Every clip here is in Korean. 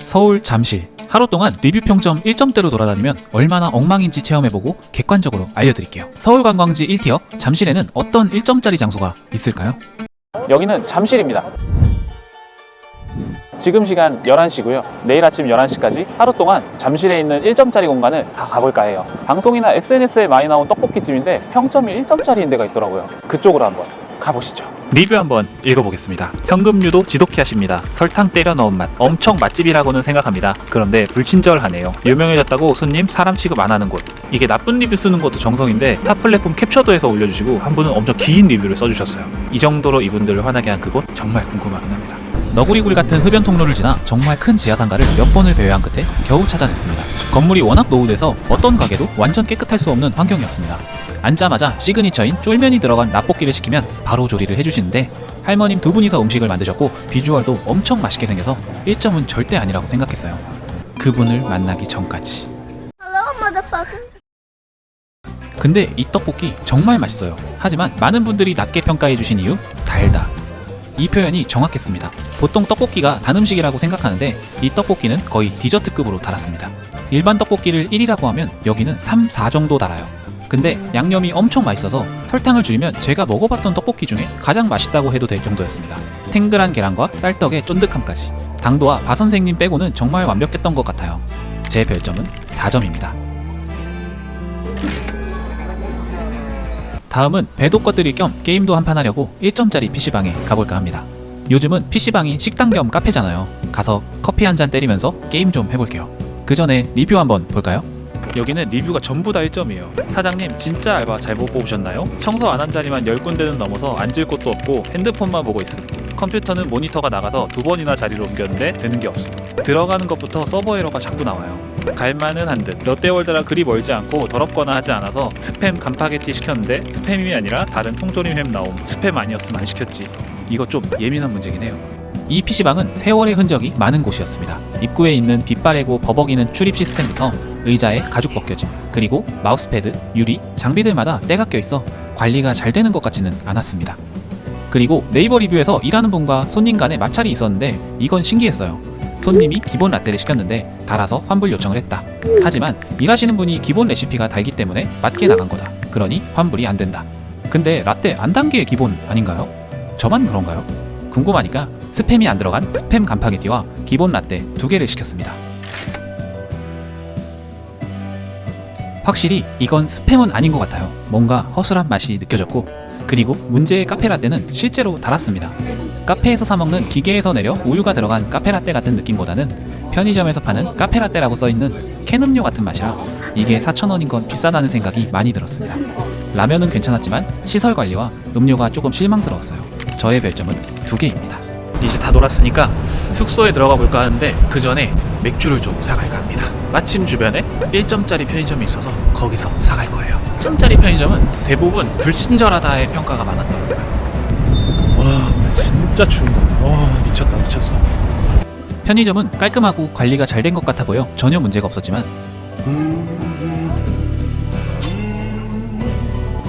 서울 잠실 하루 동안 리뷰 평점 1점대로 돌아다니면 얼마나 엉망인지 체험해보고 객관적으로 알려드릴게요. 서울 관광지 1티어 잠실에는 어떤 1점짜리 장소가 있을까요? 여기는 잠실입니다. 지금 시간 11시고요. 내일 아침 11시까지 하루 동안 잠실에 있는 1점짜리 공간을 다 가볼까 해요. 방송이나 SNS에 많이 나온 떡볶이집인데 평점이 1점짜리인 데가 있더라고요. 그쪽으로 한번 가보시죠. 리뷰 한번 읽어보겠습니다. 현금류도 지독히 하십니다. 설탕 때려 넣은 맛. 엄청 맛집이라고는 생각합니다. 그런데 불친절하네요. 유명해졌다고 손님 사람 취급 안 하는 곳. 이게 나쁜 리뷰 쓰는 것도 정성인데 타 플랫폼 캡처도 해서 올려주시고 한 분은 엄청 긴 리뷰를 써주셨어요. 이 정도로 이분들을 화나게 한 그곳 정말 궁금하긴 합니다. 너구리굴 같은 흡연 통로를 지나 정말 큰 지하상가를 몇 번을 배회한 끝에 겨우 찾아냈습니다. 건물이 워낙 노후돼서 어떤 가게도 완전 깨끗할 수 없는 환경이었습니다. 앉자마자 시그니처인 쫄면이 들어간 라볶이를 시키면 바로 조리를 해주시는데 할머님 두 분이서 음식을 만드셨고 비주얼도 엄청 맛있게 생겨서 1점은 절대 아니라고 생각했어요. 그분을 만나기 전까지. Hello, motherfucker. 근데 이 떡볶이 정말 맛있어요. 하지만 많은 분들이 낮게 평가해주신 이유 달다. 이 표현이 정확했습니다. 보통 떡볶이가 단 음식이라고 생각하는데 이 떡볶이는 거의 디저트급으로 달았습니다. 일반 떡볶이를 1이라고 하면 여기는 3, 4 정도 달아요. 근데 양념이 엄청 맛있어서 설탕을 줄이면 제가 먹어봤던 떡볶이 중에 가장 맛있다고 해도 될 정도였습니다. 탱글한 계란과 쌀떡의 쫀득함까지 당도와 바 선생님 빼고는 정말 완벽했던 것 같아요. 제 별점은 4점입니다. 다음은 배도 꺼드릴 겸 게임도 한판 하려고 1점짜리 PC방에 가볼까 합니다. 요즘은 PC방이 식당 겸 카페잖아요. 가서 커피 한잔 때리면서 게임 좀 해볼게요. 그 전에 리뷰 한번 볼까요? 여기는 리뷰가 전부 다 1점이에요. 사장님 진짜 알바 잘 못 뽑으셨나요? 청소 안 한 자리만 10군데는 넘어서 앉을 곳도 없고 핸드폰만 보고 있음. 컴퓨터는 모니터가 나가서 2번이나 자리를 옮겼는데 되는 게 없음. 들어가는 것부터 서버 에러가 자꾸 나와요. 갈만은 한 듯. 롯데월드랑 그리 멀지 않고 더럽거나 하지 않아서 스팸 간파게티 시켰는데 스팸이 아니라 다른 통조림 햄 나옴. 스팸 아니었으면 안 시켰지. 이거 좀 예민한 문제긴 해요. 이 PC방은 세월의 흔적이 많은 곳이었습니다. 입구에 있는 빛바래고 버벅이는 출입 시스템부터 의자에 가죽 벗겨짐, 그리고 마우스패드, 유리, 장비들마다 때가 껴있어 관리가 잘 되는 것 같지는 않았습니다. 그리고 네이버 리뷰에서 일하는 분과 손님 간의 마찰이 있었는데 이건 신기했어요. 손님이 기본 라떼를 시켰는데 달아서 환불 요청을 했다. 하지만 일하시는 분이 기본 레시피가 달기 때문에 맞게 나간 거다. 그러니 환불이 안 된다. 근데 라떼 안 단 게 기본 아닌가요? 저만 그런가요? 궁금하니까 스팸이 안 들어간 스팸 간파게티와 기본 라떼 2개를 시켰습니다. 확실히 이건 스팸은 아닌 것 같아요. 뭔가 허술한 맛이 느껴졌고, 그리고 문제의 카페라떼는 실제로 달았습니다. 카페에서 사먹는 기계에서 내려 우유가 들어간 카페라떼 같은 느낌보다는 편의점에서 파는 카페라떼라고 써있는 캔 음료 같은 맛이라 이게 4,000원인 건 비싸다는 생각이 많이 들었습니다. 라면은 괜찮았지만 시설 관리와 음료가 조금 실망스러웠어요. 저의 별점은 2개입니다. 이제 다 놀았으니까 숙소에 들어가 볼까 하는데 그 전에 맥주를 좀 사갈까 합니다. 마침 주변에 1점짜리 편의점이 있어서 거기서 사갈 거예요. 1점짜리 편의점은 대부분 불친절하다의 평가가 많았더라고요. 와, 진짜 추운 거. 와, 미쳤어. 편의점은 깔끔하고 관리가 잘 된 것 같아 보여 전혀 문제가 없었지만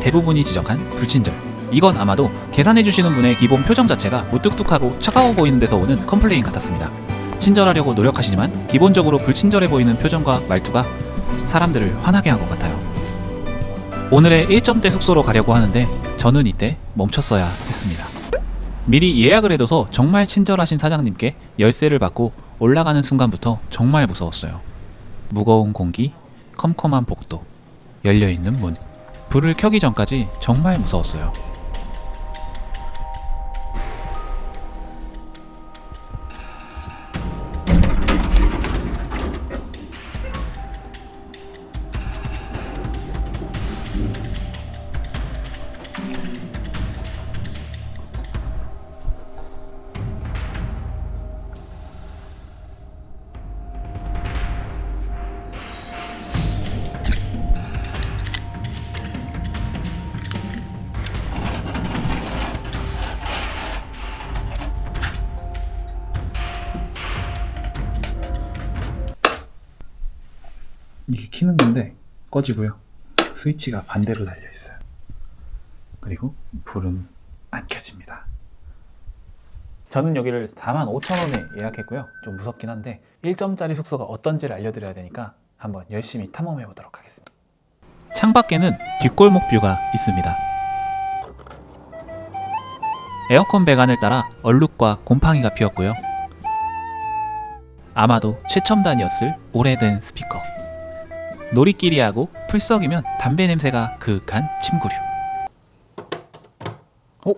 대부분이 지적한 불친절. 이건 아마도 계산해주시는 분의 기본 표정 자체가 무뚝뚝하고 차가워 보이는 데서 오는 컴플레인 같았습니다. 친절하려고 노력하시지만 기본적으로 불친절해 보이는 표정과 말투가 사람들을 화나게 한 것 같아요. 오늘의 1점대 숙소로 가려고 하는데 저는 이때 멈췄어야 했습니다. 미리 예약을 해둬서 정말 친절하신 사장님께 열쇠를 받고 올라가는 순간부터 정말 무서웠어요. 무거운 공기, 컴컴한 복도, 열려있는 문. 불을 켜기 전까지 정말 무서웠어요. 이게 켜는 건데 꺼지고요. 스위치가 반대로 달려 있어요. 그리고 불은 안 켜집니다. 저는 여기를 45,000원에 예약했고요. 좀 무섭긴 한데 1점짜리 숙소가 어떤지를 알려드려야 되니까 한번 열심히 탐험해 보도록 하겠습니다. 창밖에는 뒷골목 뷰가 있습니다. 에어컨 배관을 따라 얼룩과 곰팡이가 피었고요. 아마도 최첨단이었을 오래된 스피커. 놀이끼리하고 풀썩이면 담배 냄새가 그윽한 침구류.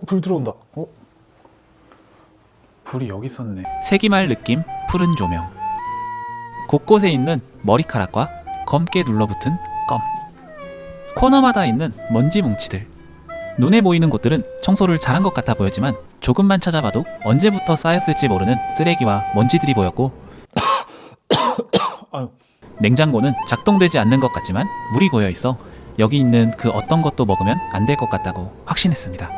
불 들어온다. 불이 여기 있었네. 세기말 느낌 푸른 조명. 곳곳에 있는 머리카락과 검게 눌러붙은 껌. 코너마다 있는 먼지 뭉치들. 눈에 보이는 곳들은 청소를 잘한 것 같아 보였지만 조금만 찾아봐도 언제부터 쌓였을지 모르는 쓰레기와 먼지들이 보였고 냉장고는 작동되지 않는 것 같지만 물이 고여 있어 여기 있는 그 어떤 것도 먹으면 안 될 것 같다고 확신했습니다.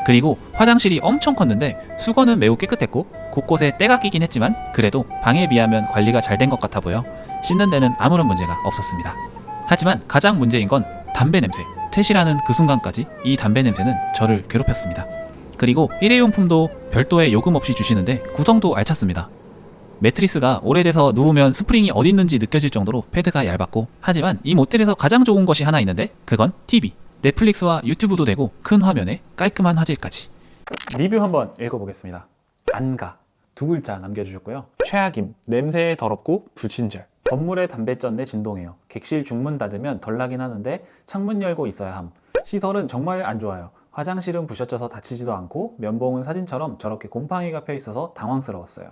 그리고 화장실이 엄청 컸는데 수건은 매우 깨끗했고 곳곳에 때가 끼긴 했지만 그래도 방에 비하면 관리가 잘 된 것 같아 보여 씻는 데는 아무런 문제가 없었습니다. 하지만 가장 문제인 건 담배 냄새. 퇴실하는 그 순간까지 이 담배 냄새는 저를 괴롭혔습니다. 그리고 일회용품도 별도의 요금 없이 주시는데 구성도 알찼습니다. 매트리스가 오래돼서 누우면 스프링이 어디 있는지 느껴질 정도로 패드가 얇았고, 하지만 이 모텔에서 가장 좋은 것이 하나 있는데 그건 TV. 넷플릭스와 유튜브도 되고 큰 화면에 깔끔한 화질까지. 리뷰 한번 읽어보겠습니다. 안가 두 글자 남겨주셨고요. 최악임, 냄새 더럽고 불친절. 건물에 담배 쩐내 진동해요. 객실 중문 닫으면 덜 나긴 하는데 창문 열고 있어야 함. 시설은 정말 안 좋아요. 화장실은 부셔져서 닫히지도 않고 면봉은 사진처럼 저렇게 곰팡이가 펴 있어서 당황스러웠어요.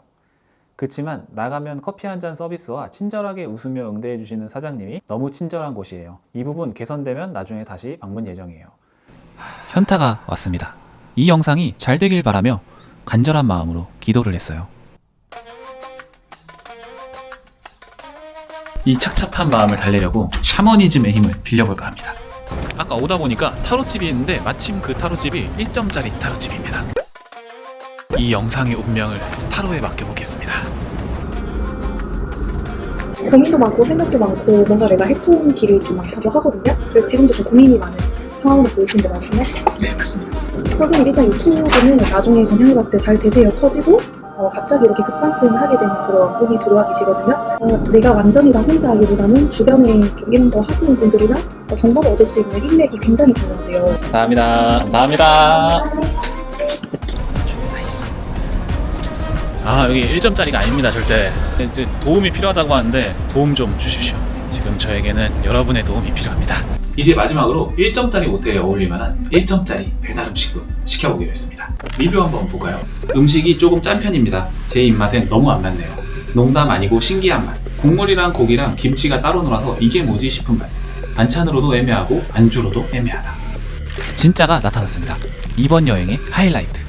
그치만 나가면 커피 한 잔 서비스와 친절하게 웃으며 응대해 주시는 사장님이 너무 친절한 곳이에요. 이 부분 개선되면 나중에 다시 방문 예정이에요. 현타가 왔습니다. 이 영상이 잘 되길 바라며 간절한 마음으로 기도를 했어요. 이 착잡한 마음을 달래려고 샤머니즘의 힘을 빌려볼까 합니다. 아까 오다 보니까 타로집이 있는데 마침 그 타로집이 1점짜리 타로집입니다. 이 영상의 운명을 타로에 맡겨보겠습니다. 고민도 많고 생각도 많고 뭔가 내가 헤쳐온 길이 좀 많다고 하거든요. 그래서 지금도 좀 고민이 많은 상황으로 보이시는 데 맞으세요? 네, 맞습니다. 선생님 일단 유튜브는 나중에 전향해 봤을 때 잘 되세요 터지고 갑자기 이렇게 급상승을 하게 되는 그런 분이 들어와 계시거든요. 내가 완전히 다 혼자 하기보다는 주변에 좀 이런 거 하시는 분들이나 정보를 얻을 수 있는 인맥이 굉장히 중요한데요. 감사합니다. 감사합니다. 여기 1점짜리가 아닙니다. 절대. 이제 도움이 필요하다고 하는데 도움 좀 주십시오. 지금 저에게는 여러분의 도움이 필요합니다. 이제 마지막으로 1점짜리 모텔에 어울릴만한 1점짜리 배달 음식도 시켜보기로 했습니다. 리뷰 한번 볼까요? 음식이 조금 짠 편입니다. 제 입맛엔 너무 안 맞네요. 농담 아니고 신기한 맛. 국물이랑 고기랑 김치가 따로 놀아서 이게 뭐지 싶은 맛. 반찬으로도 애매하고 안주로도 애매하다. 진짜가 나타났습니다. 이번 여행의 하이라이트.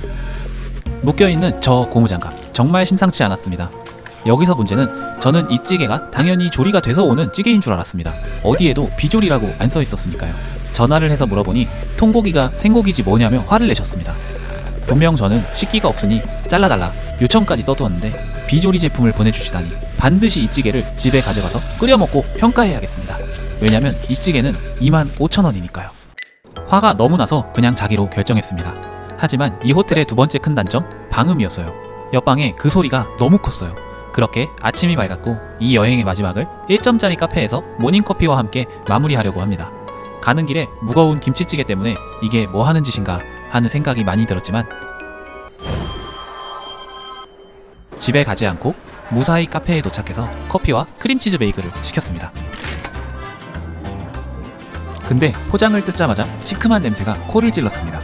묶여있는 저 고무장갑. 정말 심상치 않았습니다. 여기서 문제는 저는 이 찌개가 당연히 조리가 돼서 오는 찌개인 줄 알았습니다. 어디에도 비조리라고 안 써 있었으니까요. 전화를 해서 물어보니 통고기가 생고기지 뭐냐며 화를 내셨습니다. 분명 저는 식기가 없으니 잘라달라 요청까지 써두었는데 비조리 제품을 보내주시다니 반드시 이 찌개를 집에 가져가서 끓여 먹고 평가해야겠습니다. 왜냐면 이 찌개는 25,000원이니까요. 화가 너무 나서 그냥 자기로 결정했습니다. 하지만 이 호텔의 두 번째 큰 단점, 방음이었어요. 옆방에 그 소리가 너무 컸어요. 그렇게 아침이 밝았고 이 여행의 마지막을 1점짜리 카페에서 모닝커피와 함께 마무리하려고 합니다. 가는 길에 무거운 김치찌개 때문에 이게 뭐 하는 짓인가 하는 생각이 많이 들었지만 집에 가지 않고 무사히 카페에 도착해서 커피와 크림치즈 베이글을 시켰습니다. 근데 포장을 뜯자마자 시큼한 냄새가 코를 찔렀습니다.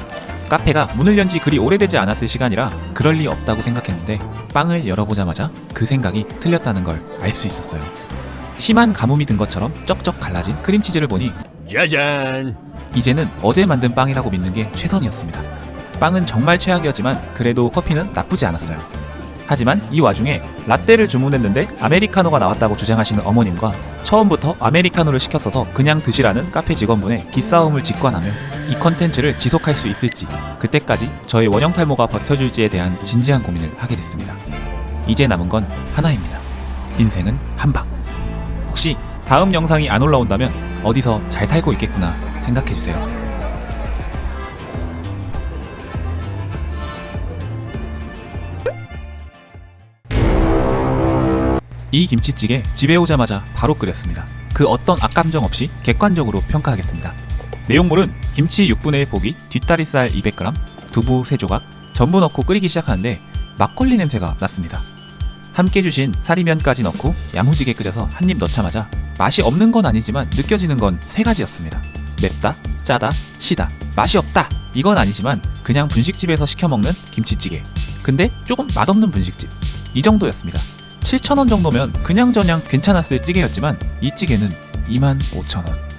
카페가 문을 연 지 그리 오래되지 않았을 시간이라 그럴 리 없다고 생각했는데 빵을 열어보자마자 그 생각이 틀렸다는 걸 알 수 있었어요. 심한 가뭄이 든 것처럼 쩍쩍 갈라진 크림치즈를 보니 짜잔! 이제는 어제 만든 빵이라고 믿는 게 최선이었습니다. 빵은 정말 최악이었지만 그래도 커피는 나쁘지 않았어요. 하지만 이 와중에 라떼를 주문했는데 아메리카노가 나왔다고 주장하시는 어머님과 처음부터 아메리카노를 시켰어서 그냥 드시라는 카페 직원분의 기싸움을 직관하며 이 컨텐츠를 지속할 수 있을지, 그때까지 저의 원형 탈모가 버텨줄지에 대한 진지한 고민을 하게 됐습니다. 이제 남은 건 하나입니다. 인생은 한방. 혹시 다음 영상이 안 올라온다면 어디서 잘 살고 있겠구나 생각해주세요. 이 김치찌개 집에 오자마자 바로 끓였습니다. 그 어떤 악감정 없이 객관적으로 평가하겠습니다. 내용물은 김치 6분의 1 포기, 뒷다리살 200g, 두부 3조각, 전부 넣고 끓이기 시작하는데 막걸리 냄새가 났습니다. 함께 주신 사리면까지 넣고 야무지게 끓여서 한 입 넣자마자 맛이 없는 건 아니지만 느껴지는 건 3가지였습니다. 맵다, 짜다, 시다, 맛이 없다! 이건 아니지만 그냥 분식집에서 시켜먹는 김치찌개. 근데 조금 맛없는 분식집. 이 정도였습니다. 7,000원 정도면 그냥저냥 괜찮았을 찌개였지만 이 찌개는 25,000원.